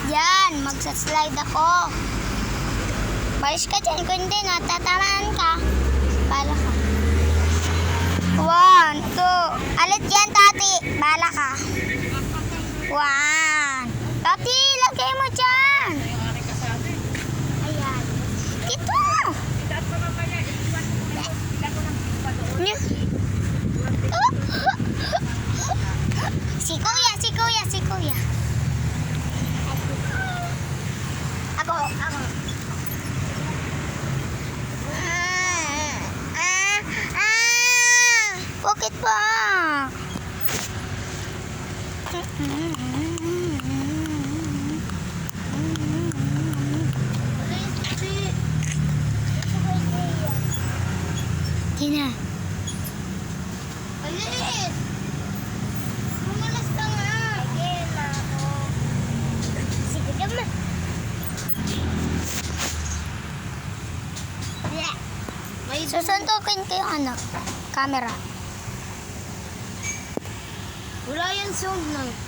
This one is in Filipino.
Yan, magsaslide ako. Balis ka dyan, kung hindi, natatamaan ka. Bala ka. 1, 2. Alit yan, Tati. Bala ka. 1. Tati, lagay mo dyan. Ayan. Ito. Si Kuya, si Kuya, si Kuya. Ako. Bakit pa? Tina. Alis! Umalas ka nga. Sige na ako. Sige naman. Susuntukin ko yung camera. Wala yan sound na.